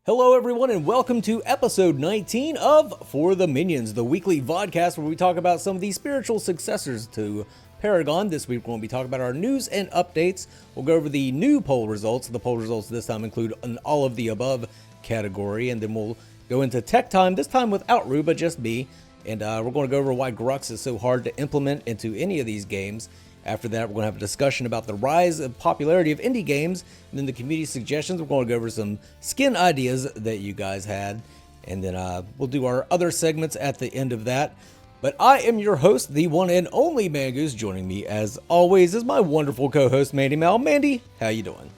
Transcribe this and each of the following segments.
Hello, everyone, and welcome to episode 19 of For the Minions, the weekly vodcast where we talk about some of the spiritual successors to Paragon. This week, we're going to be talking about our news and updates. We'll go over the new poll results. The poll results this time include an all of the above category, and then we'll go into tech time, this time without Ruba, just me. And we're going to go over why Grux is so hard to implement into any of these games. After that, we're going to have a discussion about the rise of popularity of indie games, and then the community suggestions. We're going to go over some skin ideas that you guys had, and then we'll do our other segments at the end of that. But I am your host, the one and only Mangoose. Joining me, as always, is my wonderful co-host, Mandy Mal. Mandy, how you doing?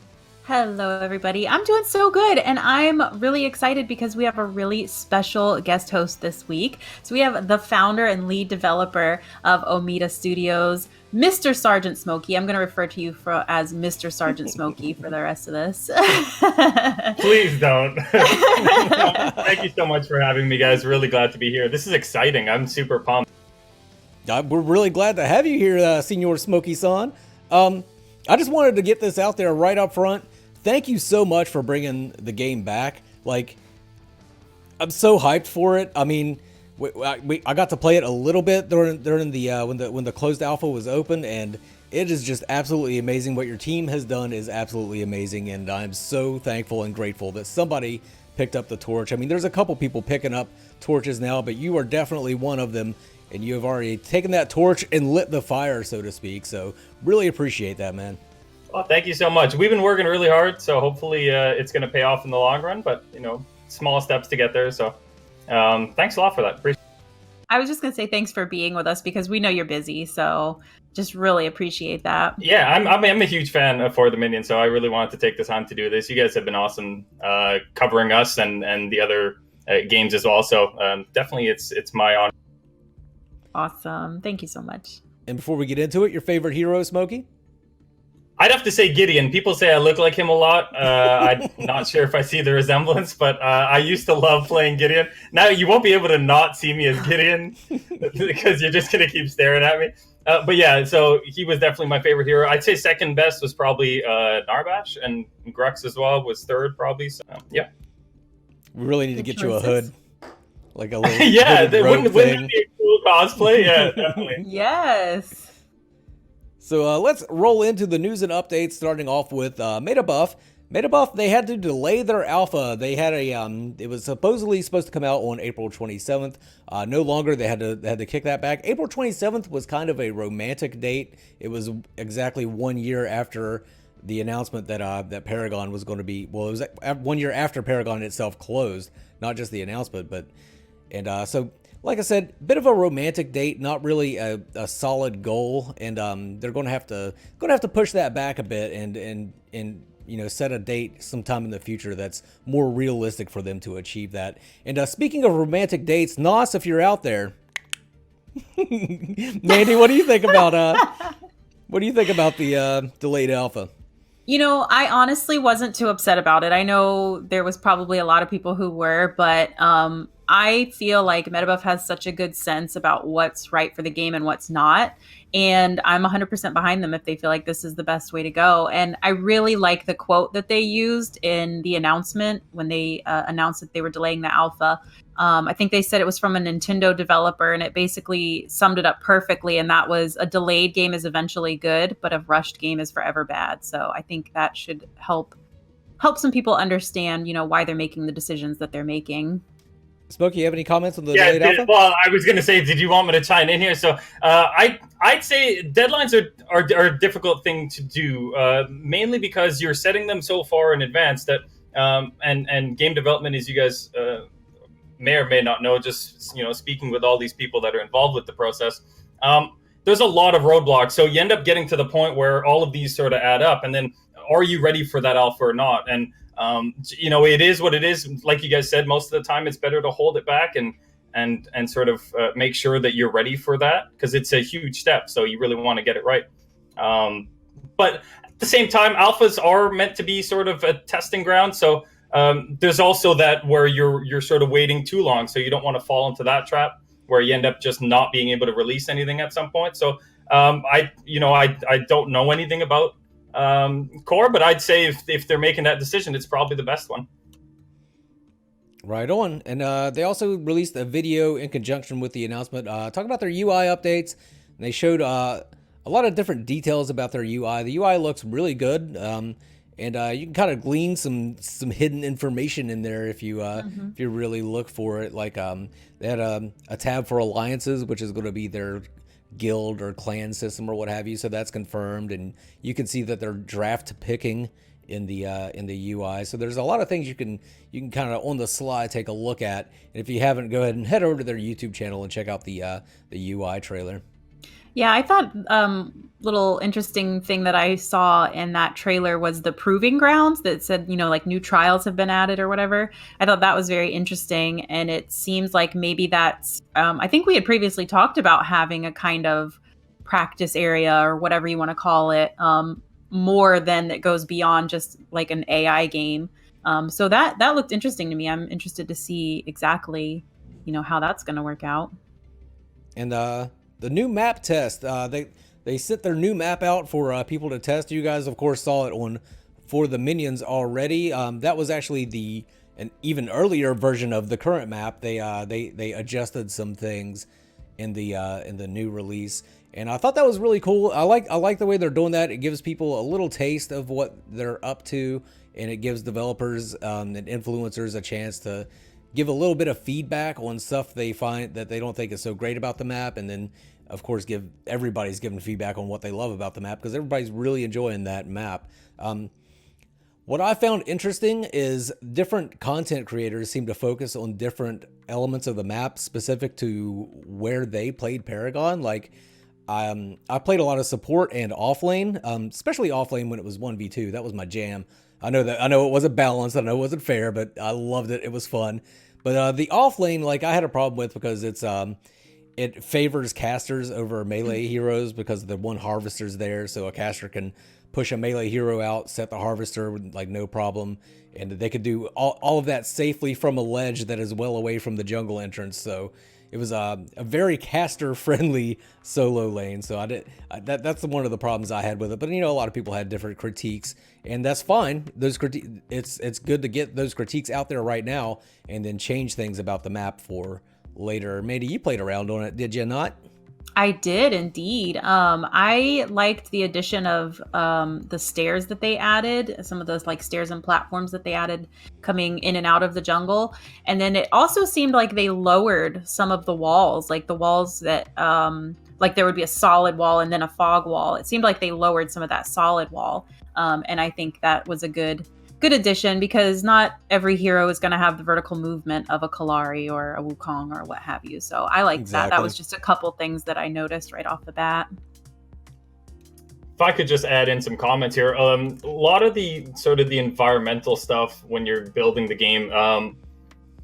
Hello, everybody. I'm doing so good, and I'm really excited because we have a really special guest host this week. So we have the founder and lead developer of Omida Studios, Mr. SergeantSmokie. I'm going to refer to you as Mr. SergeantSmokie for the rest of this. Please don't. Thank you so much for having me, guys. Really glad to be here. This is exciting. I'm super pumped. We're really glad to have you here, Senor Smokey-san. I just wanted to get this out there right up front. Thank you so much for bringing the game back. Like, I'm so hyped for it. I mean, I got to play it a little bit during the when the closed alpha was open, and it is just absolutely amazing. What your team has done is absolutely amazing, and I'm so thankful and grateful that somebody picked up the torch. I mean, there's a couple people picking up torches now, but you are definitely one of them, and you have already taken that torch and lit the fire, so to speak. So really appreciate that, man. Well, thank you so much. We've been working really hard, so hopefully it's going to pay off in the long run, but, you know, small steps to get there. So thanks a lot for that. Appreciate it. I was just going to say thanks for being with us because we know you're busy, so just really appreciate that. Yeah, I'm a huge fan of For the Minions, so I really wanted to take the time to do this. You guys have been awesome covering us and the other games as well, so definitely it's my honor. Awesome. Thank you so much. And before we get into it, your favorite hero, Smokey? I'd have to say Gideon. People say I look like him a lot. I'm not sure if I see the resemblance, but I used to love playing Gideon. Now you won't be able to not see me as Gideon because you're just going to keep staring at me. But yeah, so he was definitely my favorite hero. I'd say second best was probably Narbash, and Grux as well was third probably. So yeah. We really need to get you a hood. Like a little yeah, wouldn't that be a cool cosplay? Yeah, definitely. Yes. So let's roll into the news and updates, starting off with MetaBuff. MetaBuff, they had to delay their alpha. They had it was supposedly supposed to come out on April 27th. No longer. They had to kick that back. April 27th was kind of a romantic date. It was exactly 1 year after the announcement that that Paragon was going to be. Well, it was 1 year after Paragon itself closed, not just the announcement, but so. Like I said, bit of a romantic date, not really a solid goal, and they're going to have to push that back a bit and you know, set a date sometime in the future that's more realistic for them to achieve that. And speaking of romantic dates, Nos, if you're out there, Mandy, what do you think about the delayed alpha? You know, I honestly wasn't too upset about it. I know there was probably a lot of people who were, but I feel like MetaBuff has such a good sense about what's right for the game and what's not. And I'm 100% behind them if they feel like this is the best way to go. And I really like the quote that they used in the announcement when they announced that they were delaying the alpha. I think they said it was from a Nintendo developer, and it basically summed it up perfectly. And that was, a delayed game is eventually good, but a rushed game is forever bad. So I think that should help some people understand, you know, why they're making the decisions that they're making. Smokey, you have any comments on the delayed alpha? Well, I was going to say, did you want me to chime in here? So I'd say deadlines are a difficult thing to do, mainly because you're setting them so far in advance that and game development, as you guys may or may not know, just, you know, speaking with all these people that are involved with the process, there's a lot of roadblocks. So you end up getting to the point where all of these sort of add up, and then are you ready for that alpha or not? And you know, it is what it is. Like you guys said, most of the time it's better to hold it back and sort of make sure that you're ready for that, because it's a huge step. So you really want to get it right. But at the same time, alphas are meant to be sort of a testing ground. So there's also that where you're sort of waiting too long. So you don't want to fall into that trap where you end up just not being able to release anything at some point. So I don't know anything about core, but I'd say if they're making that decision, it's probably the best one. Right on. And they also released a video in conjunction with the announcement talking about their UI updates. And they showed a lot of different details about their UI. The UI looks really good. And you can kind of glean some hidden information in there if you really look for it. Like they had a tab for alliances, which is going to be their guild or clan system or what have you. So that's confirmed, and you can see that they're draft picking in the UI. So there's a lot of things you can kind of on the sly take a look at. And if you haven't, go ahead and head over to their YouTube channel and check out the UI trailer. Yeah, I thought little interesting thing that I saw in that trailer was the proving grounds that said, like new trials have been added or whatever. I thought that was very interesting. And it seems like maybe that's, I think we had previously talked about having a kind of practice area or whatever you want to call it, more than that goes beyond just like an AI game. So that looked interesting to me. I'm interested to see exactly, how that's going to work out. And the new map test, they sent their new map out for people to test. You guys, of course, saw it for the minions already. That was actually an even earlier version of the current map. They adjusted some things in the new release. And I thought that was really cool. I like the way they're doing that. It gives people a little taste of what they're up to, and it gives developers and influencers a chance to give a little bit of feedback on stuff they find that they don't think is so great about the map, and then of course everybody's giving feedback on what they love about the map, because everybody's really enjoying that map. What I found interesting is different content creators seem to focus on different elements of the map specific to where they played Paragon. Like I played a lot of support and offlane, especially offlane when it was 1v2. That was my jam. I know it wasn't balanced. I know it wasn't fair, but I loved it. It was fun. But the offlane, like, I had a problem with because it favors casters over melee heroes because the one harvester's there, so a caster can push a melee hero out, set the harvester with like no problem, and they could do all of that safely from a ledge that is well away from the jungle entrance. So it was a very caster-friendly solo lane. So that's one of the problems I had with it. But a lot of people had different critiques, and that's fine. It's good to get those critiques out there right now, and then change things about the map for later. Mandy, you played around on it, did you not? I did indeed. I liked the addition of the stairs that they added, some of those like stairs and platforms that they added coming in and out of the jungle. And then it also seemed like they lowered some of the walls, like the walls that like there would be a solid wall and then a fog wall. It seemed like they lowered some of that solid wall. And I think that was a good addition, because not every hero is going to have the vertical movement of a Kalari or a Wukong or what have you. So I liked that. That was just a couple things that I noticed right off the bat. If I could just add in some comments here, a lot of the sort of the environmental stuff when you're building the game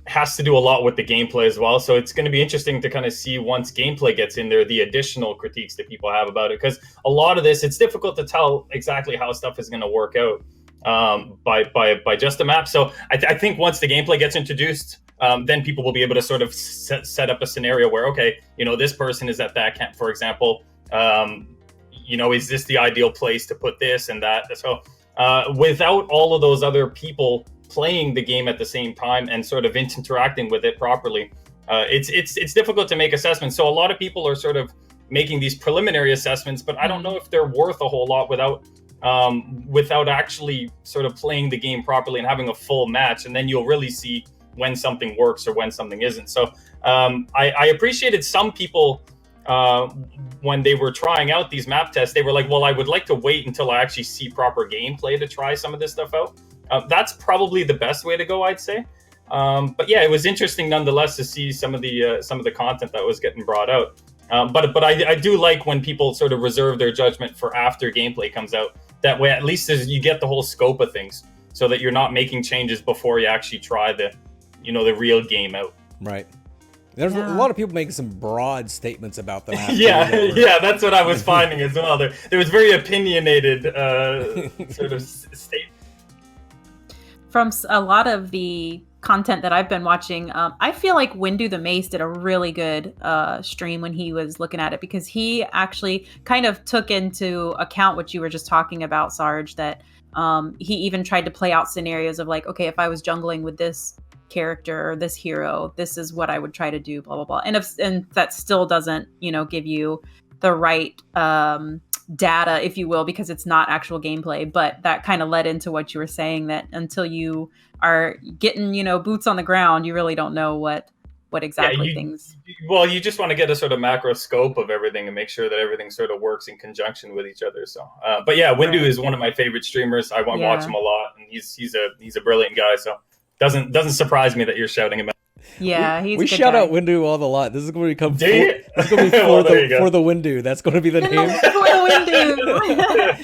has to do a lot with the gameplay as well. So it's going to be interesting to kind of see, once gameplay gets in there, the additional critiques that people have about it. Because a lot of this, it's difficult to tell exactly how stuff is going to work out by just a map. So I think once the gameplay gets introduced, then people will be able to sort of set up a scenario where, okay, this person is at that camp, for example. Is this the ideal place to put this and that? So without all of those other people playing the game at the same time and sort of interacting with it properly, it's difficult to make assessments. So a lot of people are sort of making these preliminary assessments, but I don't know if they're worth a whole lot without actually sort of playing the game properly and having a full match. And then you'll really see when something works or when something isn't. So I appreciated some people when they were trying out these map tests, they were like, well, I would like to wait until I actually see proper gameplay to try some of this stuff out. That's probably the best way to go, I'd say. But yeah, it was interesting nonetheless to see some of the content that was getting brought out. But I do like when people sort of reserve their judgment for after gameplay comes out. That way, at least you get the whole scope of things, so that you're not making changes before you actually try the real game out. Right. There's a lot of people making some broad statements about the map. Yeah, that's what I was finding as well. There was very opinionated sort of statement. From a lot of the content that I've been watching, I feel like WindutheMace did a really good stream when he was looking at it, because he actually kind of took into account what you were just talking about, Sarge, that he even tried to play out scenarios of like, okay, if I was jungling with this character or this hero, this is what I would try to do, blah blah blah. And if that still doesn't, give you the right data, if you will, because it's not actual gameplay. But that kind of led into what you were saying, that until you are getting, boots on the ground, you really don't know what exactly things. Well, you just want to get a sort of macro scope of everything and make sure that everything sort of works in conjunction with each other. So, but yeah, Windu is one of my favorite streamers. I watch him a lot, and he's a brilliant guy. So doesn't surprise me that you're shouting him out. Yeah, we shout out Windu all the lot. This is going to become for the Windu. That's going to be the name. For the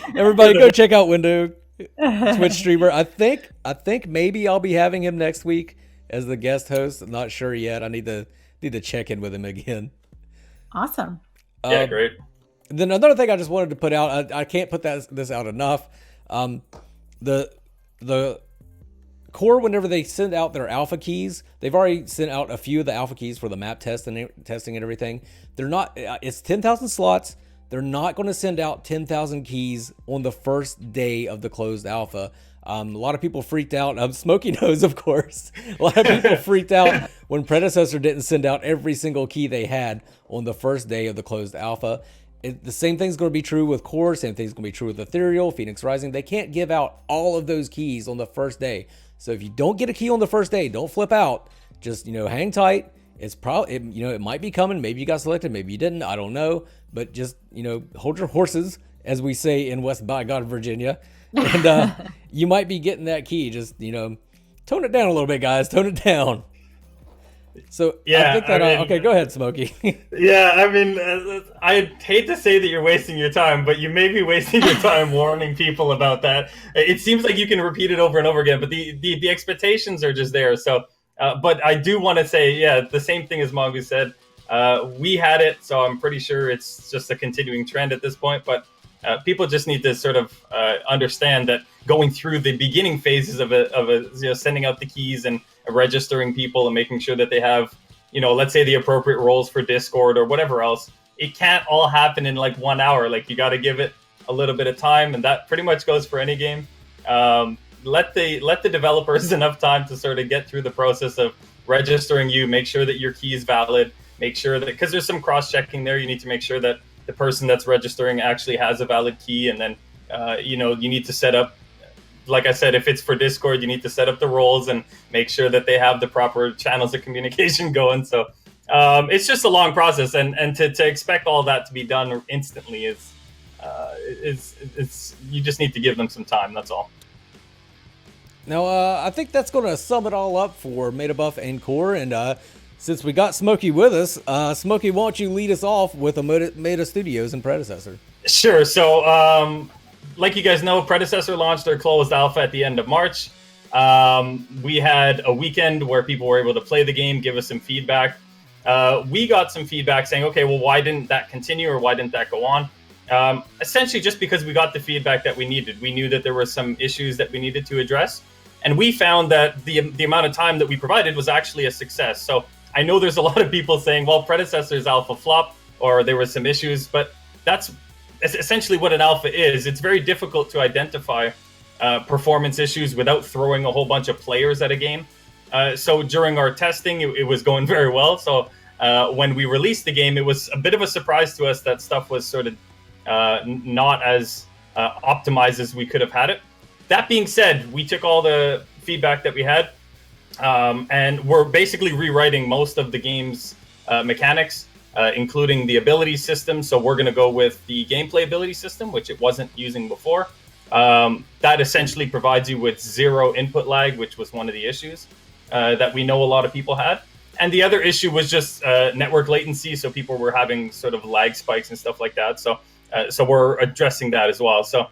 Windu. Everybody, go check out Windu, Twitch streamer. I think maybe I'll be having him next week as the guest host. I'm not sure yet. I need to check in with him again. Awesome. Yeah, great. Then another thing I just wanted to put out. I can't put this out enough. The core, whenever they send out their alpha keys, they've already sent out a few of the alpha keys for the map testing and everything. They're not. It's 10,000 slots. They're not going to send out 10,000 keys on the first day of the closed alpha. A lot of people freaked out. Smokie knows, of course. A lot of people freaked out when Predecessor didn't send out every single key they had on the first day of the closed alpha. The same thing's going to be true with Core. Same thing's going to be true with Ethereal, Phoenix Rising. They can't give out all of those keys on the first day. So if you don't get a key on the first day, don't flip out. Just, hang tight. It's probably, it might be coming. Maybe you got selected. Maybe you didn't. I don't know. But just, hold your horses, as we say in West by God, Virginia. And you might be getting that key. Just, tone it down a little bit, guys. Tone it down. So yeah, I think that, okay, go ahead, Smokie. Yeah, I mean, I hate to say that you're wasting your time, but you may be wasting your time warning people about that. It seems like you can repeat it over and over again, but the expectations are just there. So, but I do want to say, yeah, the same thing as Mongoose said. We had it, so I'm pretty sure it's just a continuing trend at this point. But people just need to sort of understand that going through the beginning phases of sending out the keys and registering people and making sure that they have, let's say the appropriate roles for Discord or whatever else, it can't all happen in like 1 hour. Like, you got to give it a little bit of time, and that pretty much goes for any game. Let the developers enough time to sort of get through the process of registering you, make sure that your key is valid, make sure that, because there's some cross-checking there, you need to make sure that the person that's registering actually has a valid key, and then you need to set up, like I said, if it's for Discord, you need to set up the roles and make sure that they have the proper channels of communication going. So it's just a long process, and to expect all that to be done instantly is you just need to give them some time. That's all. Now, I think that's going to sum it all up for Metabuff and Core. And since we got Smokie with us, Smokie, why don't you lead us off with a Meta Studios and Predecessor? Sure. So, like you guys know, Predecessor launched their closed alpha at the end of March. We had a weekend where people were able to play the game, give us some feedback. We got some feedback saying, okay, well, why didn't that continue, or why didn't that go on? Essentially just because we got the feedback that we needed. We knew that there were some issues that we needed to address. And we found that the amount of time that we provided was actually a success. So I know there's a lot of people saying, well, Predecessor's alpha flopped, or there were some issues, but that's essentially what an alpha is. It's very difficult to identify performance issues without throwing a whole bunch of players at a game. So during our testing, it was going very well. So when we released the game, it was a bit of a surprise to us that stuff was sort of not as optimized as we could have had it. That being said, we took all the feedback that we had, and we're basically rewriting most of the game's mechanics, including the ability system. So we're going to go with the gameplay ability system, which it wasn't using before. That essentially provides you with 0 input lag, which was one of the issues that we know a lot of people had. And the other issue was just network latency. So people were having sort of lag spikes and stuff like that. So we're addressing that as well. So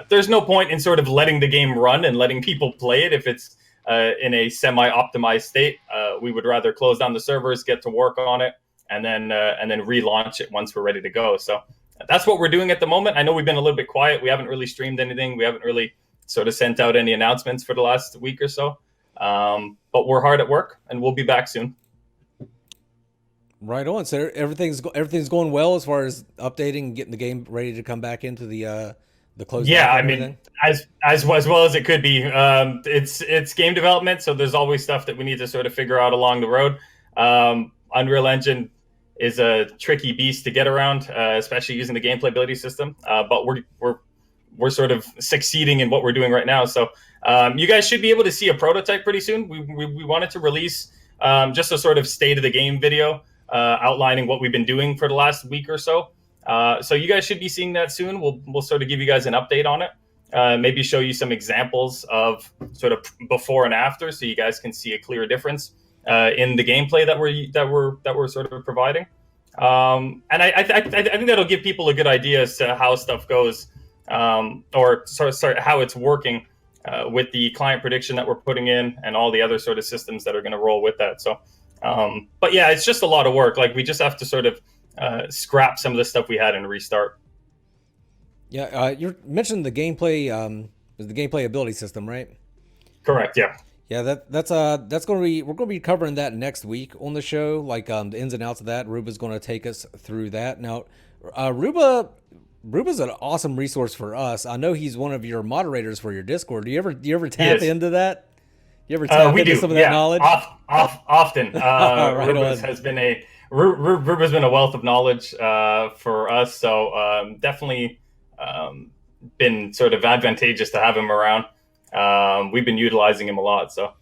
there's no point in sort of letting the game run and letting people play it if it's in a semi-optimized state. We would rather close down the servers, get to work on it, and then relaunch it once we're ready to go. So that's what we're doing at the moment. I know we've been a little bit quiet. We haven't really streamed anything. We haven't really sort of sent out any announcements for the last week or so. But we're hard at work, and we'll be back soon. Right on. So everything's going well as far as updating and getting the game ready to come back into the closed. Yeah, I mean, as well as it could be. It's game development, so there's always stuff that we need to sort of figure out along the road. Unreal Engine is a tricky beast to get around, especially using the gameplay ability system. But we're sort of succeeding in what we're doing right now. So you guys should be able to see a prototype pretty soon. We wanted to release just a sort of state of the game video outlining what we've been doing for the last week or so. So you guys should be seeing that soon. We'll sort of give you guys an update on it. Maybe show you some examples of sort of before and after, so you guys can see a clear difference in the gameplay that we're sort of providing. And I think that'll give people a good idea as to how stuff goes, or sorry, how it's working with the client prediction that we're putting in and all the other sort of systems that are going to roll with that. So, but yeah, it's just a lot of work. Like, we just have to sort of scrap some of the stuff we had and restart. Yeah, you mentioned the gameplay, the gameplay ability system, right? Correct. Yeah. Yeah, that's going to be, we're going to be covering that next week on the show, like the ins and outs of that. Ruba's going to take us through that. Now, Ruba's an awesome resource for us. I know he's one of your moderators for your Discord. Do you ever tap into that? You ever tap into some of that knowledge? Often. Right, Ruba's been a wealth of knowledge for us, so definitely been sort of advantageous to have him around. We've been utilizing him a lot, so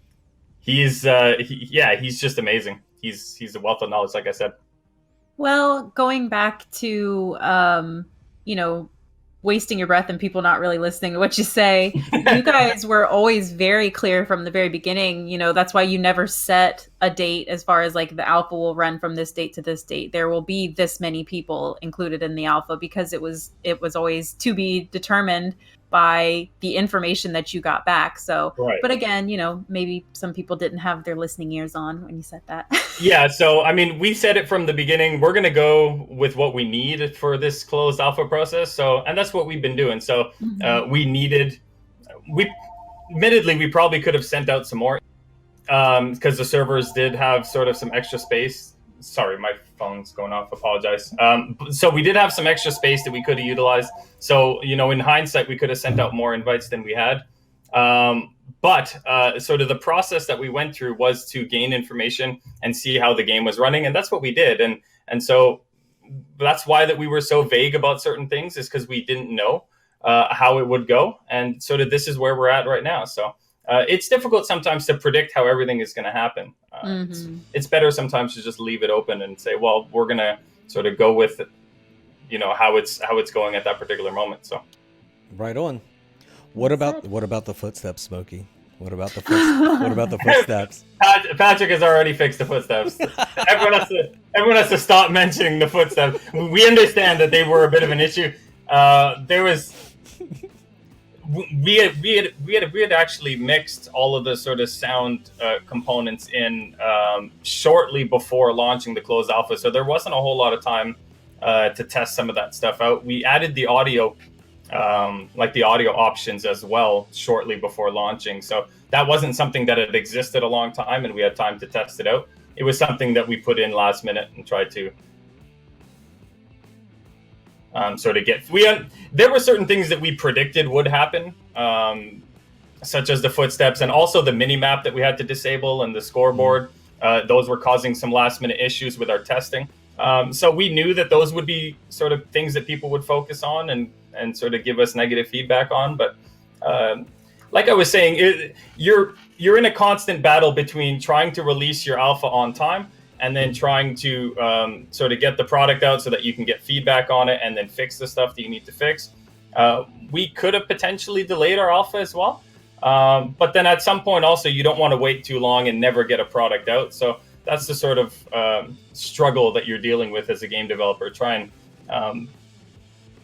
he's just amazing. He's a wealth of knowledge, like I said. Well, going back to wasting your breath and people not really listening to what you say, you guys were always very clear from the very beginning. That's why you never set a date as far as like the alpha will run from this date to this date. There will be this many people included in the alpha, because it was always to be determined by the information that you got back. So, right. But again, maybe some people didn't have their listening ears on when you said that. Yeah. So, I mean, we said it from the beginning, we're going to go with what we need for this closed alpha process. So, and that's what we've been doing. So admittedly, we probably could have sent out some more because the servers did have sort of some extra space. Sorry, my phone's going off. Apologize. So we did have some extra space that we could have utilized. So, in hindsight, we could have sent out more invites than we had. But sort of the process that we went through was to gain information and see how the game was running. And that's what we did. And so that's why that we were so vague about certain things, is because we didn't know how it would go. And sort of this is where we're at right now. So it's difficult sometimes to predict how everything is going to happen. It's better sometimes to just leave it open and say, well, we're going to sort of go with how it's going at that particular moment. So right on. What about the footsteps, Smokey? What about the footsteps? Patrick has already fixed the footsteps. Everyone has to stop mentioning the footsteps. We understand that they were a bit of an issue. We had actually mixed all of the sort of sound components in shortly before launching the closed alpha, so there wasn't a whole lot of time to test some of that stuff out. We added the audio, like the audio options as well, shortly before launching, so that wasn't something that had existed a long time, and we had time to test it out. It was something that we put in last minute and tried to sort of there were certain things that we predicted would happen, such as the footsteps and also the mini map that we had to disable and the scoreboard. Those were causing some last minute issues with our testing. So we knew that those would be sort of things that people would focus on and sort of give us negative feedback on. But like I was saying, you're in a constant battle between trying to release your alpha on time and then trying to sort of get the product out so that you can get feedback on it and then fix the stuff that you need to fix. We could have potentially delayed our alpha as well. But then at some point also, you don't want to wait too long and never get a product out. So that's the sort of struggle that you're dealing with as a game developer. And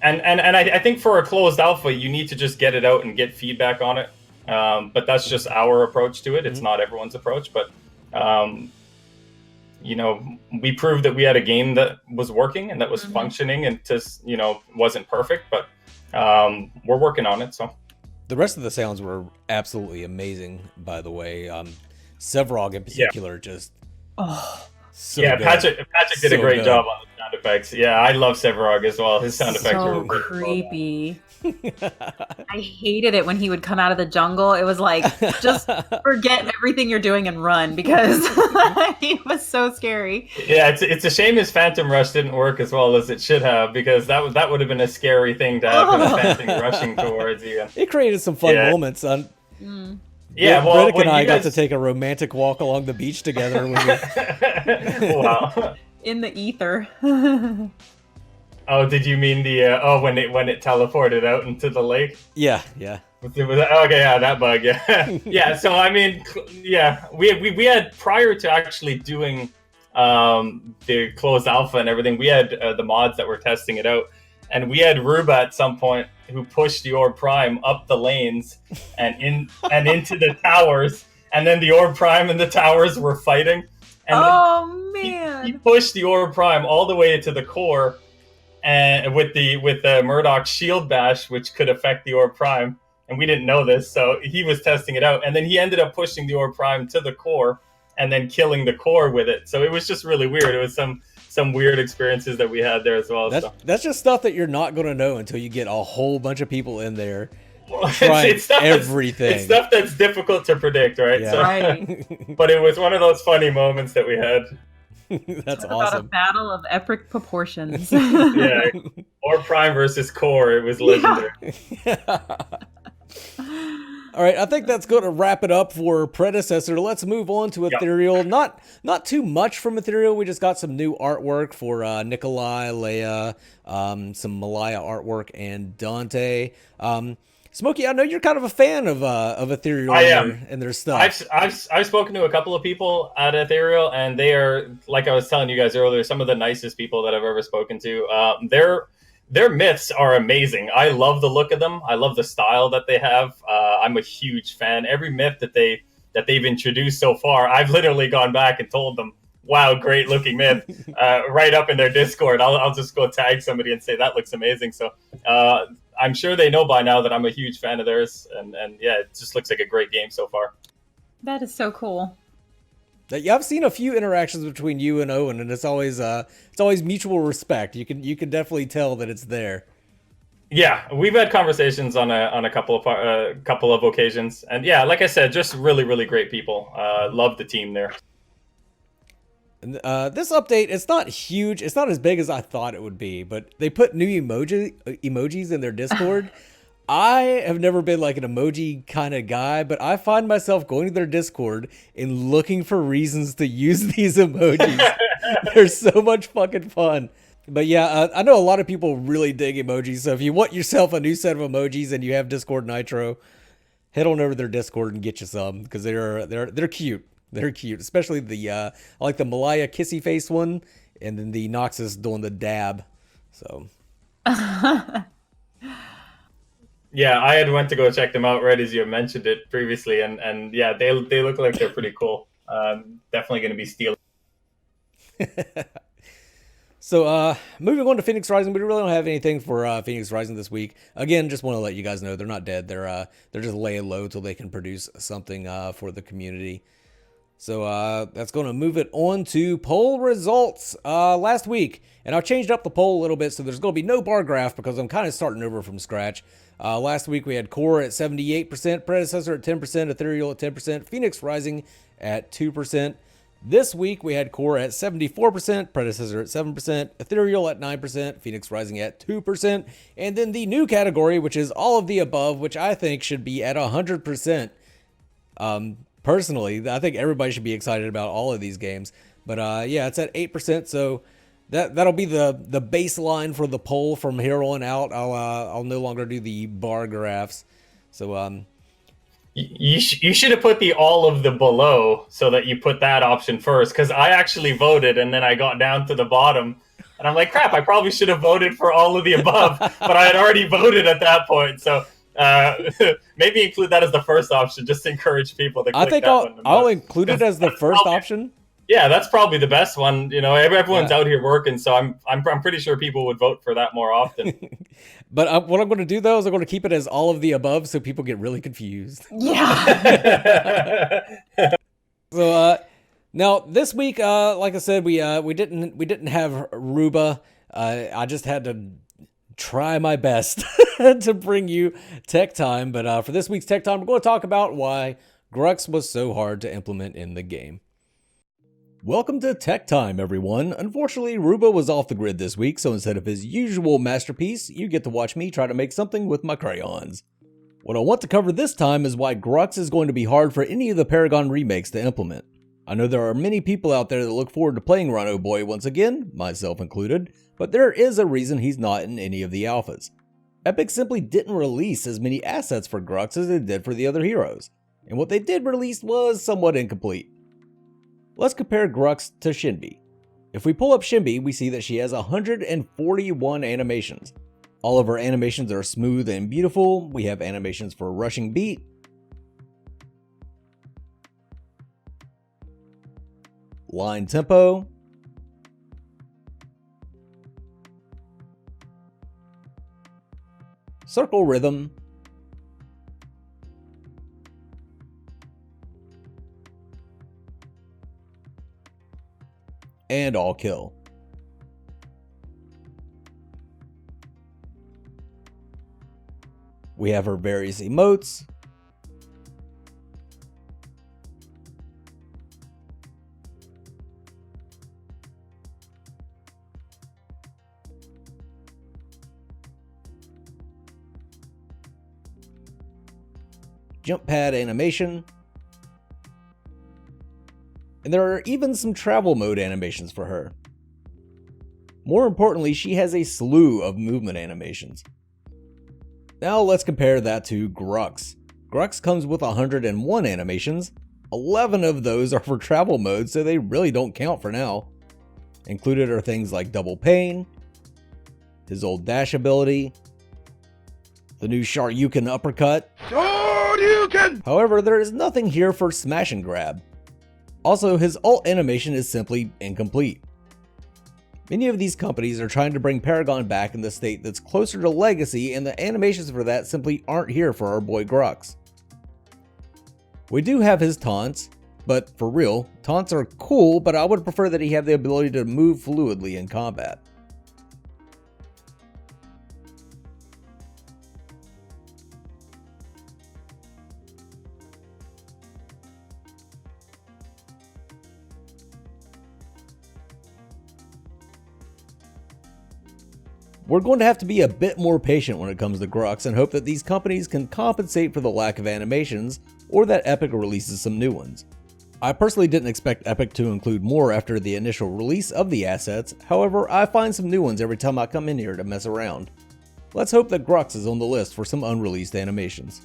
I think for a closed alpha, you need to just get it out and get feedback on it. But that's just our approach to it. It's not everyone's approach, but we proved that we had a game that was working and that was functioning and just, wasn't perfect, but we're working on it. So the rest of the sounds were absolutely amazing, by the way. Sevrog in particular, just So yeah, good. Patrick did a So great good. job on the sound effects. Yeah, I love Sevarog as well. His sound effects So were really creepy. I hated it when he would come out of the jungle. It was like, just forget everything you're doing and run, because he was so scary. Yeah, it's a shame his Phantom Rush didn't work as well as it should have, because that would have been a scary thing to have him Phantom rushing towards you. It created some fun Yeah. moments. Yeah, well, Riddick when and I you got guys... to take a romantic walk along the beach together. When we... Wow. In the ether. Oh, did you mean the when it teleported out into the lake? yeah. Okay, yeah, that bug, yeah. Yeah, so I mean, yeah, we had, prior to actually doing the closed alpha and everything, we had the mods that were testing it out, and we had Ruba at some point who pushed the Orb Prime up the lanes and into the towers, and then the Orb Prime and the towers were fighting. And oh man! He pushed the Orb Prime all the way to the core, and with the Murdoch shield bash, which could affect the Orb Prime, and we didn't know this, so he was testing it out, and then he ended up pushing the Orb Prime to the core, and then killing the core with it. So it was just really weird. It was some weird experiences that we had there as well. That's just stuff that you're not going to know until you get a whole bunch of people in there. It's stuff everything. It's stuff that's difficult to predict, right? Yeah. So, Right. but it was one of those funny moments that we had. That's Talk awesome. About a battle of epic proportions. Yeah, or Prime versus Core, it was legendary. All right, I think that's going to wrap it up for Predecessor. Let's move on to Ethereal. Not too much from Ethereal. We just got some new artwork for Nikolai, Leia, some Malaya artwork, and Dante. Smokey, I know you're kind of a fan of Ethereal and their stuff. I've spoken to a couple of people at Ethereal, and they are, like I was telling you guys earlier, some of the nicest people that I've ever spoken to. Their myths are amazing. I love the look of them. I love the style that they have. I'm a huge fan. Every myth that they've introduced so far, I've literally gone back and told them, "Wow, great looking myth!" Right up in their Discord. I'll just go tag somebody and say that looks amazing. So I'm sure they know by now that I'm a huge fan of theirs, and yeah, it just looks like a great game so far. That is so cool. Yeah, I've seen a few interactions between you and Owen, and it's always mutual respect. You can definitely tell that it's there. Yeah, we've had conversations on a couple of occasions, and yeah, like I said, just really, really great people. Love the team there. And this update, it's not huge. It's not as big as I thought it would be, but they put new emojis in their Discord. I have never been like an emoji kind of guy, but I find myself going to their Discord and looking for reasons to use these emojis. They're so much fucking fun. But yeah, I know a lot of people really dig emojis. So if you want yourself a new set of emojis and you have Discord Nitro, head on over to their Discord and get you some, because they're cute. They're cute, especially I like the Malaya kissy face one, and then the Noxus doing the dab. So. Yeah, I had went to go check them out right as you mentioned it previously, and yeah, they look like they're pretty cool. Definitely going to be stealing. So, moving on to Phoenix Rising, we really don't have anything for Phoenix Rising this week. Again, just want to let you guys know they're not dead. They're just laying low till they can produce something for the community. So that's going to move it on to poll results last week. And I've changed up the poll a little bit, so there's going to be no bar graph because I'm kind of starting over from scratch. Last week we had Core at 78%, Predecessor at 10%, Ethereal at 10%, Phoenix Rising at 2%. This week we had Core at 74%, Predecessor at 7%, Ethereal at 9%, Phoenix Rising at 2%, and then the new category, which is all of the above, which I think should be at 100%. Personally, I think everybody should be excited about all of these games. But yeah, it's at 8%, so that'll be the baseline for the poll from here on out. I'll no longer do the bar graphs. So you should have put the all of the below so that you put that option first, because I actually voted and then I got down to the bottom and I'm like, crap, I probably should have voted for all of the above, but I had already voted at that point. So maybe include that as the first option, just to encourage people to click. I think I'll include it as the first option. Yeah, that's probably the best one. You know, everyone's out here working, so I'm pretty sure people would vote for that more often. But what I'm going to do, though, is I'm going to keep it as all of the above so people get really confused. Yeah. Now this week, like I said, we didn't have Ruba. I just had to try my best to bring you Tech Time. But for this week's Tech Time, we're going to talk about why Grux was so hard to implement in the game. Welcome to Tech Time, everyone. Unfortunately, Ruba was off the grid this week, so instead of his usual masterpiece, you get to watch me try to make something with my crayons. What I want to cover this time is why Grux is going to be hard for any of the Paragon remakes to implement. I know there are many people out there that look forward to playing Rhino Boy once again, myself included, but there is a reason he's not in any of the alphas. Epic simply didn't release as many assets for Grux as they did for the other heroes, and what they did release was somewhat incomplete. Let's compare Grux to Shinbi. If we pull up Shinbi, we see that she has 141 animations. All of her animations are smooth and beautiful. We have animations for rushing beat, line tempo, circle rhythm, and all kill. We have her various emotes, jump pad animation, and there are even some travel mode animations for her. More importantly, she has a slew of movement animations. Now let's compare that to Grux. Grux comes with 101 animations. 11 of those are for travel mode, so they really don't count for now. Included are things like double pain, his old dash ability, the new Shoryuken uppercut. Shoryuken! However, there is nothing here for smash and grab. Also, his ult animation is simply incomplete. Many of these companies are trying to bring Paragon back in the state that's closer to Legacy, and the animations for that simply aren't here for our boy Grux. We do have his taunts, but for real, taunts are cool, but I would prefer that he have the ability to move fluidly in combat. We're going to have to be a bit more patient when it comes to Grux and hope that these companies can compensate for the lack of animations, or that Epic releases some new ones. I personally didn't expect Epic to include more after the initial release of the assets, however I find some new ones every time I come in here to mess around. Let's hope that Grux is on the list for some unreleased animations.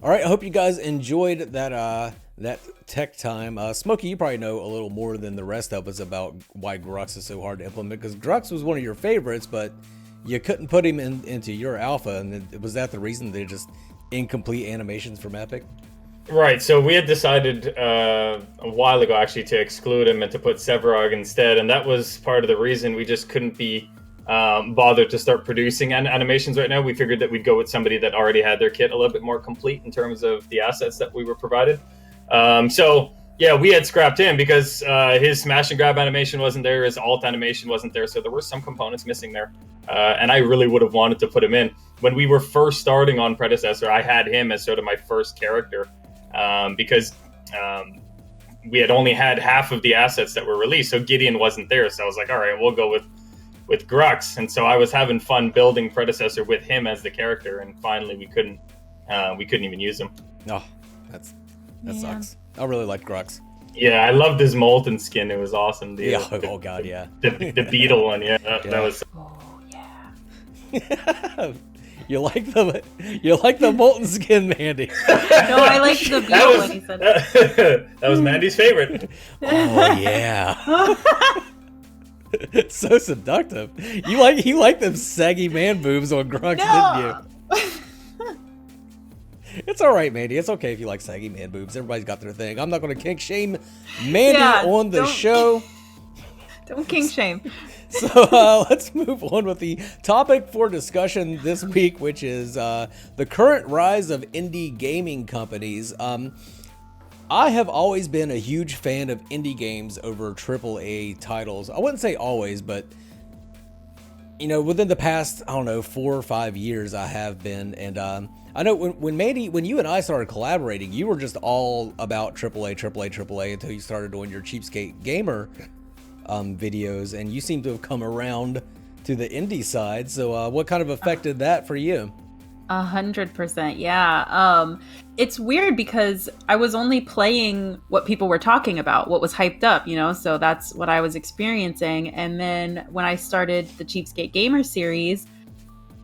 Alright, I hope you guys enjoyed that Tech Time. Smokey, you probably know a little more than the rest of us about why Grux is so hard to implement, because Grux was one of your favorites, but you couldn't put him into your alpha, and was that the reason they're just incomplete animations from Epic? Right, so we had decided a while ago actually to exclude him and to put Severog instead, and that was part of the reason we just couldn't be bothered to start producing animations right now. We figured that we'd go with somebody that already had their kit a little bit more complete in terms of the assets that we were provided. So yeah, we had scrapped him because his smash and grab animation wasn't there, his alt animation wasn't there, so there were some components missing there. And I really would have wanted to put him in. When we were first starting on Predecessor, I had him as sort of my first character because we had only had half of the assets that were released, so Gideon wasn't there. So I was like, all right, we'll go with Grux. And so I was having fun building Predecessor with him as the character, and finally we couldn't even use him. Oh, that sucks. I really like Grux. Yeah, I loved his molten skin. It was awesome. Oh god, yeah. The beetle one, yeah, that was. Oh yeah. You like the molten skin, Mandy. No, I like the beetle when he said that. That was Mandy's favorite. Oh yeah. So seductive. You like them saggy man boobs on Grux, didn't you? It's all right, Mandy. It's okay if you like saggy man boobs. Everybody's got their thing. I'm not going to kink shame Mandy on the show. Don't kink shame. So let's move on with the topic for discussion this week, which is the current rise of indie gaming companies. I have always been a huge fan of indie games over AAA titles. I wouldn't say always, but you know, within the past, I don't know, 4 or 5 years, I have been. And I know when you and I started collaborating, you were just all about AAA until you started doing your Cheapskate Gamer videos, and you seem to have come around to the indie side. So what kind of affected that for you? 100%. Yeah. It's weird because I was only playing what people were talking about, what was hyped up, you know, so that's what I was experiencing. And then when I started the Cheapskate Gamer series,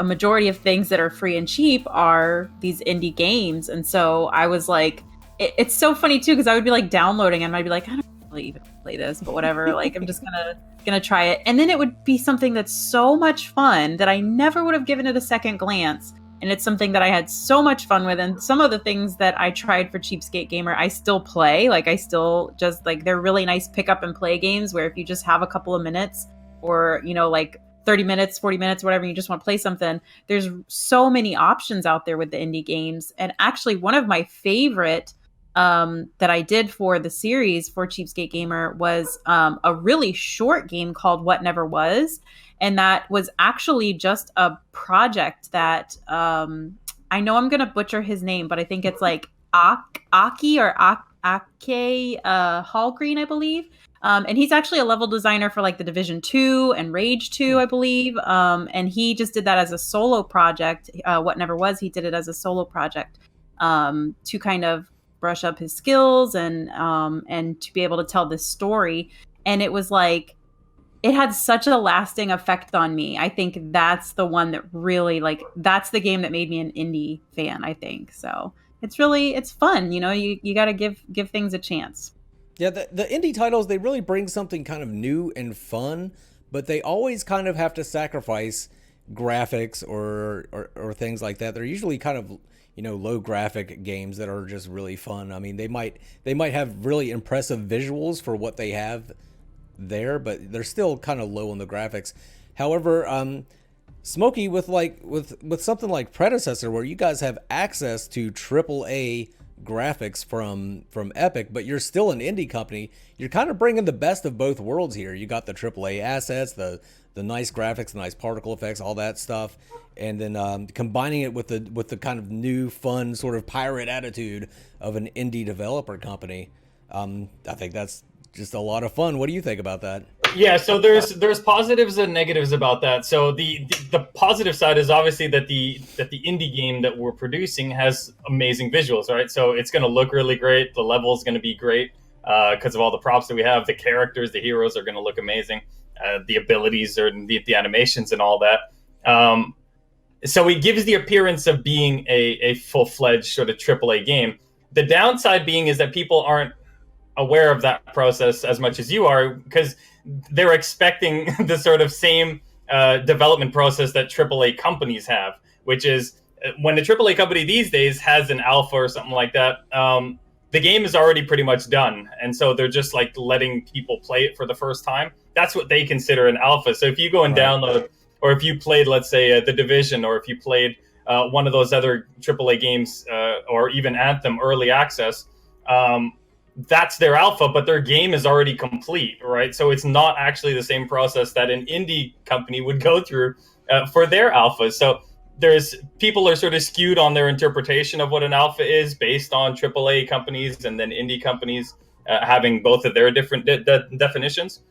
a majority of things that are free and cheap are these indie games. And so I was like, it's so funny too, because I would be like downloading and I'd be like, I don't really even play this, but whatever. Like, I'm just gonna try it. And then it would be something that's so much fun that I never would have given it a second glance. And it's something that I had so much fun with. And some of the things that I tried for Cheapskate Gamer, I still play. Like, I still just, like, they're really nice pick up and play games where if you just have a couple of minutes or, you know, like 30 minutes, 40 minutes, whatever, you just want to play something, there's so many options out there with the indie games. And actually, one of my favorite that I did for the series for Cheapskate Gamer was a really short game called What Never Was. And that was actually just a project that I know I'm going to butcher his name, but I think it's like Aki or Ake Hallgreen, I believe. And he's actually a level designer for like the Division 2 and Rage 2, I believe. And he just did that as a solo project. What Never Was, he did it as a solo project to kind of brush up his skills and to be able to tell this story. And it was like, it had such a lasting effect on me. I think that's the one that really, like, that's the game that made me an indie fan, I think. So it's fun. You know, you got to give things a chance. Yeah, the indie titles, they really bring something kind of new and fun, but they always kind of have to sacrifice graphics or things like that. They're usually kind of, you know, low graphic games that are just really fun. I mean, they might have really impressive visuals for what they have there, but they're still kind of low on the graphics. However, Smokey, with something like Predecessor, where you guys have access to AAA graphics from Epic, but you're still an indie company, you're kind of bringing the best of both worlds here. You got the AAA assets, the nice graphics, the nice particle effects, all that stuff, and then combining it with the kind of new, fun sort of pirate attitude of an indie developer company. I think that's just a lot of fun. What do you think about that? Yeah, so there's positives and negatives about that. So the positive side is obviously that the indie game that we're producing has amazing visuals, right? So it's going to look really great. The level is going to be great because of all the props that we have. The characters, the heroes are going to look amazing. The abilities or the animations and all that. So it gives the appearance of being a full-fledged sort of AAA game. The downside being is that people aren't aware of that process as much as you are, because they're expecting the sort of same development process that AAA companies have, which is when a AAA company these days has an alpha or something like that, the game is already pretty much done. And so they're just like letting people play it for the first time. That's what they consider an alpha. So if you go and download, or if you played, let's say, The Division, or if you played one of those other AAA games, or even Anthem Early Access, that's their alpha, but their game is already complete, right? So it's not actually the same process that an indie company would go through for their alphas. So people are sort of skewed on their interpretation of what an alpha is based on AAA companies and then indie companies having both of their different definitions.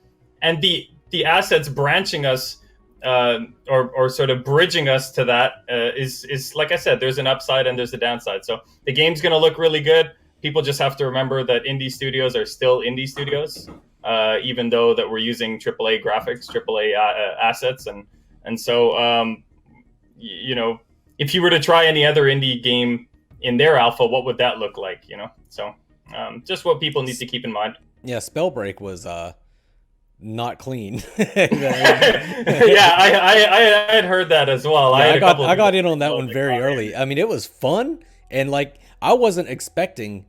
And the assets branching us or sort of bridging us to that is like I said, there's an upside and there's a downside. So the game's going to look really good. People just have to remember that indie studios are still indie studios, even though that we're using AAA graphics, AAA assets. And so, you know, if you were to try any other indie game in their alpha, what would that look like, you know? So just what people need to keep in mind. Yeah, Spellbreak was not clean. Yeah, I had heard that as well. Yeah, I got in on that one very early. I mean, it was fun, and like I wasn't expecting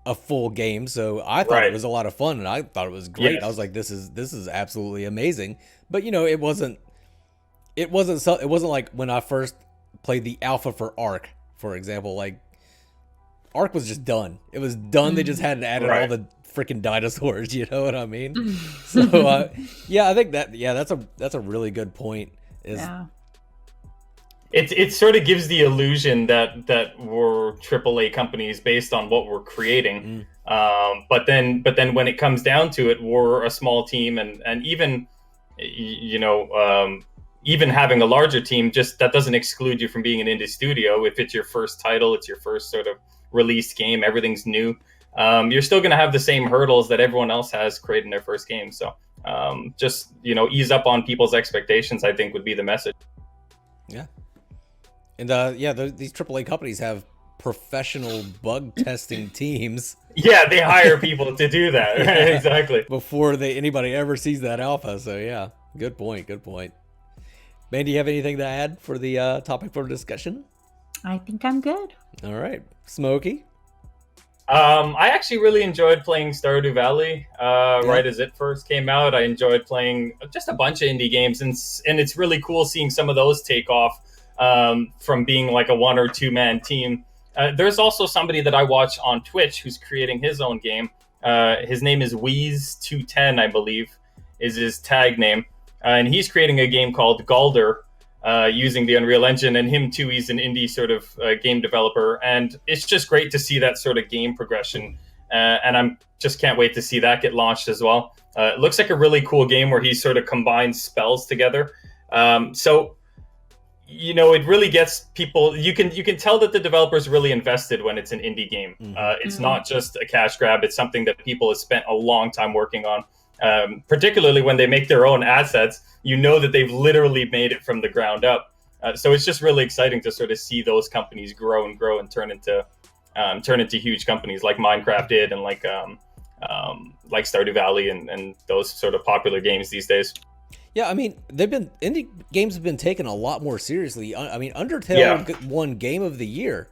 a full game, so I thought it was a lot of fun, and I thought it was great. Yes. I was like, this is absolutely amazing. But you know, it wasn't like when I first played the alpha for Ark, for example. Like Arc was just done. It was done. They just hadn't added all Right. the freaking dinosaurs. You know what I mean? So yeah, I think that's a really good point. Yeah. It sort of gives the illusion that we're AAA companies based on what we're creating. But then when it comes down to it, we're a small team, and even even having a larger team, just that doesn't exclude you from being an indie studio. If it's your first title, it's your first sort of released game, everything's new. You're still going to have the same hurdles that everyone else has creating their first game. So just ease up on people's expectations, I think, would be the message. Yeah. And these AAA companies have professional bug testing teams. Yeah, they hire people to do that. Right? Exactly. Before anybody ever sees that alpha. So yeah, good point. Man, do you have anything to add for the topic for discussion? I think I'm good. All right, Smokey. I actually really enjoyed playing Stardew Valley right as it first came out. I enjoyed playing just a bunch of indie games, and it's really cool seeing some of those take off from being like a 1 or 2 man team. There's also somebody that I watch on Twitch who's creating his own game. His name is Wheeze210, I believe, is his tag name. And he's creating a game called Galder using the Unreal Engine. And him, too, he's an indie sort of game developer. And it's just great to see that sort of game progression. And I'm just can't wait to see that get launched as well. It looks like a really cool game where he sort of combines spells together. So it really gets people. You can tell that the developer's really invested when it's an indie game. It's not just a cash grab. It's something that people have spent a long time working on. Particularly when they make their own assets, that they've literally made it from the ground up. So it's just really exciting to sort of see those companies grow and turn into huge companies like Minecraft did, and like Stardew Valley and those sort of popular games these days. Yeah, I mean, indie games have been taken a lot more seriously. I mean, Undertale won Game of the Year.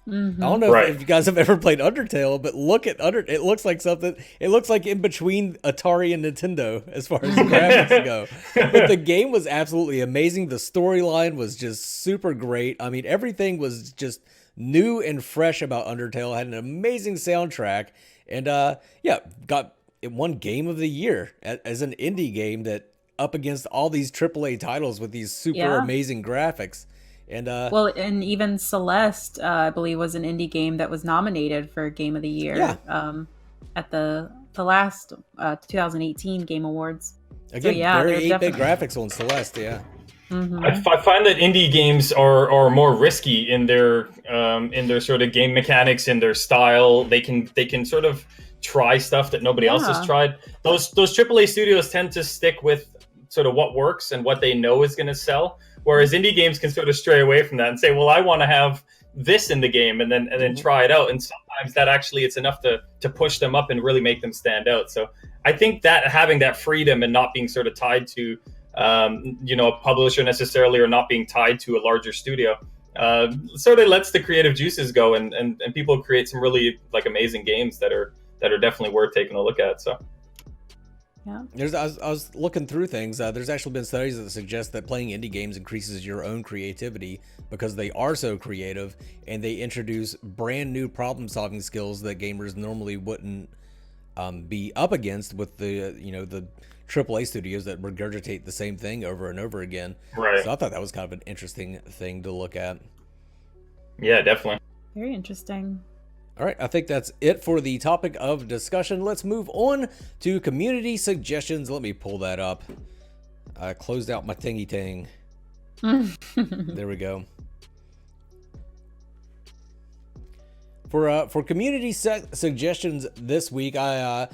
I don't know if you guys have ever played Undertale, but look at it looks like something. It looks like in between Atari and Nintendo as far as the graphics go. But the game was absolutely amazing. The storyline was just super great. I mean, everything was just new and fresh about Undertale. Had an amazing soundtrack, and it won Game of the Year as an indie game that up against all these AAA titles with these super amazing graphics. And and even Celeste, I believe, was an indie game that was nominated for Game of the Year at the last 2018 Game Awards. Again, very 8-bit graphics on Celeste, I find that indie games are more risky in their sort of game mechanics, in their style. They can sort of try stuff that nobody else has tried. Those AAA studios tend to stick with sort of what works and what they know is going to sell. Whereas indie games can sort of stray away from that and say, well, I want to have this in the game and then try it out. And sometimes that actually it's enough to push them up and really make them stand out. So I think that having that freedom and not being sort of tied to, a publisher necessarily, or not being tied to a larger studio, sort of lets the creative juices go and people create some really like amazing games that are definitely worth taking a look at. So. Yeah. I was looking through things. There's actually been studies that suggest that playing indie games increases your own creativity because they are so creative and they introduce brand new problem-solving skills that gamers normally wouldn't be up against with the AAA studios that regurgitate the same thing over and over again. Right. So I thought that was kind of an interesting thing to look at. Yeah, definitely. Very interesting. All right, I think that's it for the topic of discussion. Let's move on to community suggestions. Let me pull that up. I closed out my thingy ting. There we go. For community suggestions this week, I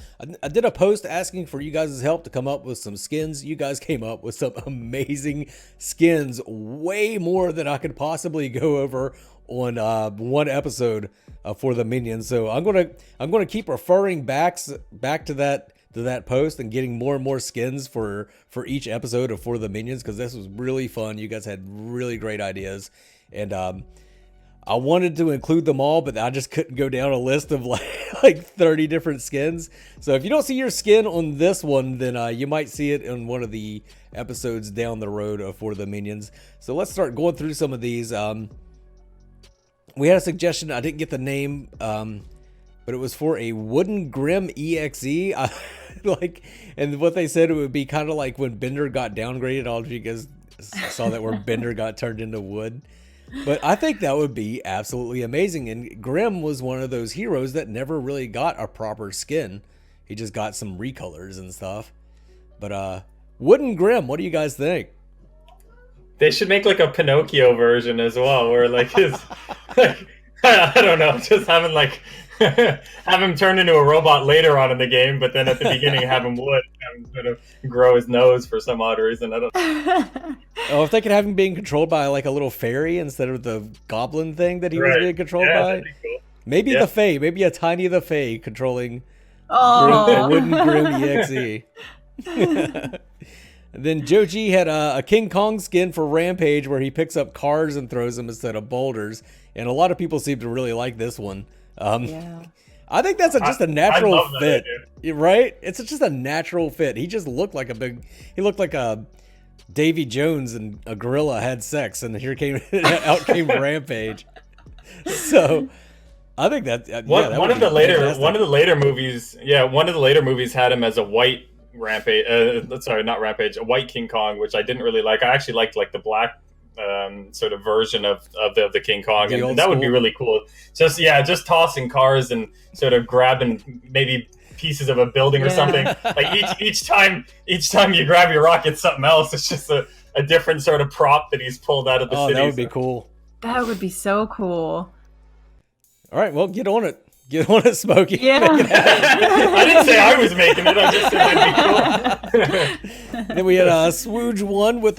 did a post asking for you guys' help to come up with some skins. You guys came up with some amazing skins, way more than I could possibly go over on one episode for the minions. So I'm gonna keep referring back to that post and getting more and more skins for each episode of For the Minions, because this was really fun. You guys had really great ideas, and I wanted to include them all, but I just couldn't go down a list of like 30 different skins. So if you don't see your skin on this one, then you might see it in one of the episodes down the road of For the Minions. So let's start going through some of these. we had a suggestion. I didn't get the name, but it was for a Wooden Grim EXE. Like, and what they said, it would be kind of like when Bender got downgraded. All of you guys saw that where Bender got turned into wood. But I think that would be absolutely amazing. And Grim was one of those heroes that never really got a proper skin. He just got some recolors and stuff. But Wooden Grim, what do you guys think? They should make like a Pinocchio version as well, where like his, like, I don't know, just having like have him turn into a robot later on in the game, but then at the beginning have him wood, have him sort of grow his nose for some odd reason. I don't know. Oh, if they could have him being controlled by like a little fairy instead of the goblin thing that he was being controlled by. That'd be cool. Maybe the Fae, maybe a Tiny the Fae controlling Oh, Wooden Grim EXE. And then Joji had a King Kong skin for Rampage where he picks up cars and throws them instead of boulders. And a lot of people seem to really like this one. yeah. I think that's just a natural I love that fit, idea. right? It's just a natural fit. He just looked like he looked like a Davy Jones and a gorilla had sex, and here out came Rampage. So I think that one of the later movies had him as a white Rampage. Sorry, not Rampage, a white King Kong, which I didn't really like. I actually liked like the black sort of version of the King Kong, and that would be really cool. Just tossing cars and sort of grabbing maybe pieces of a building or something. Like each time you grab your rock, it's something else. It's just a different sort of prop that he's pulled out of the city. That would be cool. That would be so cool. All right, well, get on it. Get on it, Smokey. Yeah. I didn't say I was making it. I just said it'd be cool. Then we had Swooge 1 with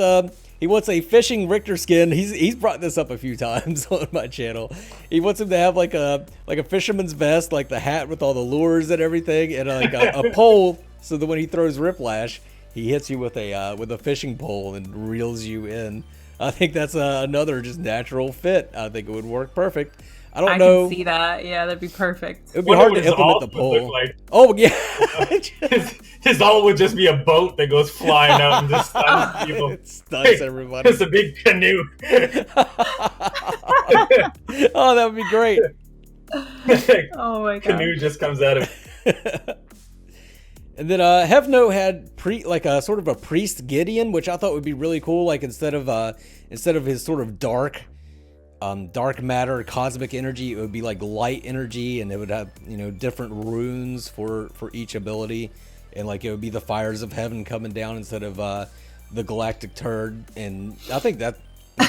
he wants a fishing Richter skin. He's brought this up a few times on my channel. He wants him to have like a fisherman's vest, like the hat with all the lures and everything, and like a pole, so that when he throws Riplash, he hits you with a fishing pole and reels you in. I think that's another just natural fit. I think it would work perfect. I don't know. I can see that. Yeah, that'd be perfect. It would be hard to implement the pole. Like. Oh yeah. His ult would just be a boat that goes flying out and just stuns people. It stuns everybody. It's a big canoe. Oh, that would be great. Oh my god. Canoe just comes out of. And then Hefno had like a sort of a priest Gideon, which I thought would be really cool. Like instead of his sort of dark matter, cosmic energy, it would be like light energy, and it would have different runes for each ability, and like it would be the fires of heaven coming down instead of the galactic turd. And I think that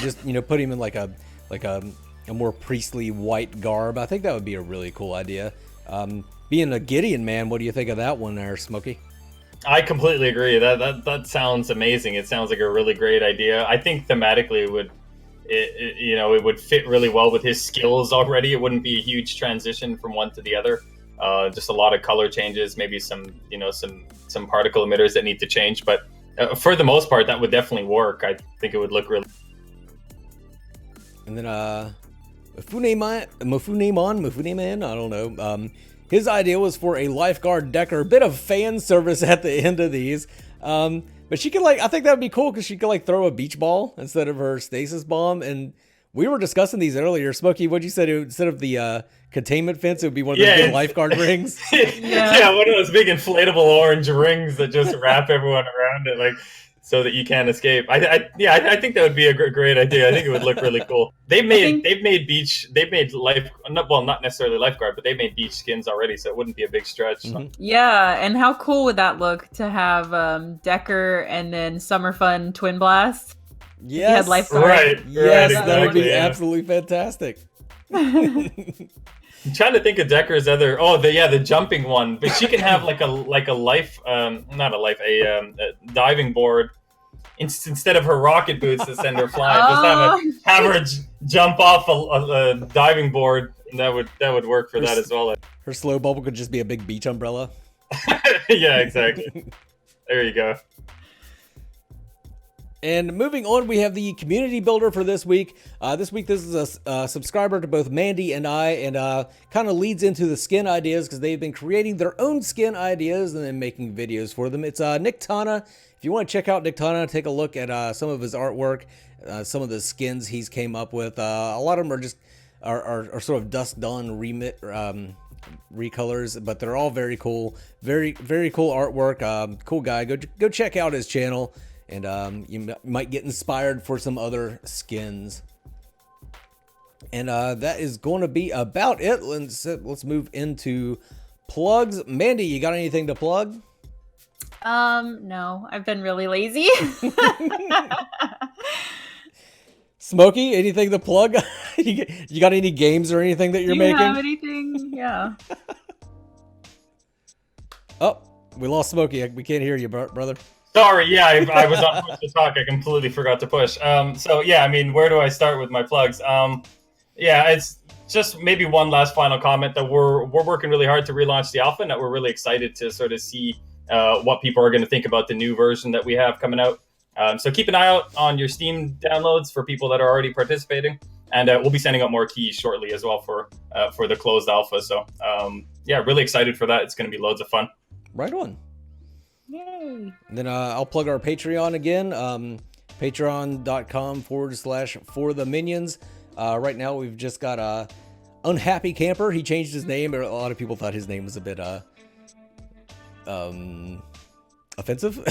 just put him in like a more priestly white garb. I think that would be a really cool idea. Being a Gideon man, what do you think of that one there, Smokey? I completely agree. That sounds amazing. It sounds like a really great idea. I think thematically it would fit really well with his skills already. It wouldn't be a huge transition from one to the other. Just a lot of color changes, maybe some particle emitters that need to change. But for the most part, that would definitely work. I think it would look really. And then Mufune Man, I don't know. His idea was for a lifeguard Decker, bit of fan service at the end of these. But she could I think that would be cool because she could throw a beach ball instead of her stasis bomb. And we were discussing these earlier. Smokey, what'd you say? Instead of the containment fence, it would be one of those big lifeguard rings. Yeah, one of those big inflatable orange rings that just wrap everyone around it, so that you can't escape. I think that would be a great idea. I think it would look really cool. Not necessarily lifeguard, but they've made beach skins already, so it wouldn't be a big stretch. Mm-hmm. Yeah, and how cool would that look to have Decker and then Summer Fun Twin Blast? Yes, you had lifeguard. Right. Yes, exactly, that would be absolutely fantastic. I'm trying to think of Decker's other. Oh, the jumping one. But she can have a diving board instead of her rocket boots to send her flying. Just have her jump off a diving board. That would work for that as well. Her slow bubble could just be a big beach umbrella. Yeah, exactly. There you go. And moving on, we have the community builder for this week. This is a subscriber to both Mandy and I, and kind of leads into the skin ideas because they've been creating their own skin ideas and then making videos for them. It's Nick Tana. If you want to check out Nick Tana, take a look at some of his artwork, some of the skins he's came up with. A lot of them are just are sort of Dusk Dawn recolors, but they're all very cool. Very cool artwork. Cool guy. Go check out his channel, and you might get inspired for some other skins. And that is going to be about it. Let's move into plugs. Mandy, you got anything to plug? No, I've been really lazy. Smokey, anything to plug? You got any games or anything that you're making? Do you have anything? Yeah. Oh, we lost Smokey. We can't hear you, brother. Sorry, yeah, I was on push to talk. I completely forgot to push. So yeah, I mean, where do I start with my plugs? Yeah, it's just maybe one last final comment that we're working really hard to relaunch the alpha, and that we're really excited to sort of see what people are going to think about the new version that we have coming out. So keep an eye out on your Steam downloads for people that are already participating, and we'll be sending out more keys shortly as well for the closed alpha. So yeah, really excited for that. It's going to be loads of fun. Right on. Yay. And then I'll plug our Patreon again. Patreon.com/fortheminions. Right now we've just got Unhappy Camper. He changed his name. A lot of people thought his name was a bit offensive.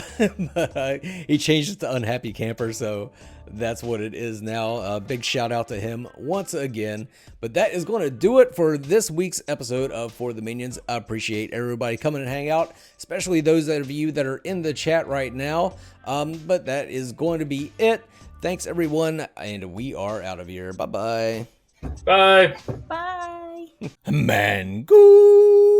But, he changed it to Unhappy Camper, so that's what it is now. Big shout out to him once again. But that is going to do it for this week's episode of For the Minions. I appreciate everybody coming and hang out, especially those of you that are in the chat right now. But that is going to be it. Thanks everyone, and we are out of here. Bye-bye. Bye. Bye. Mango.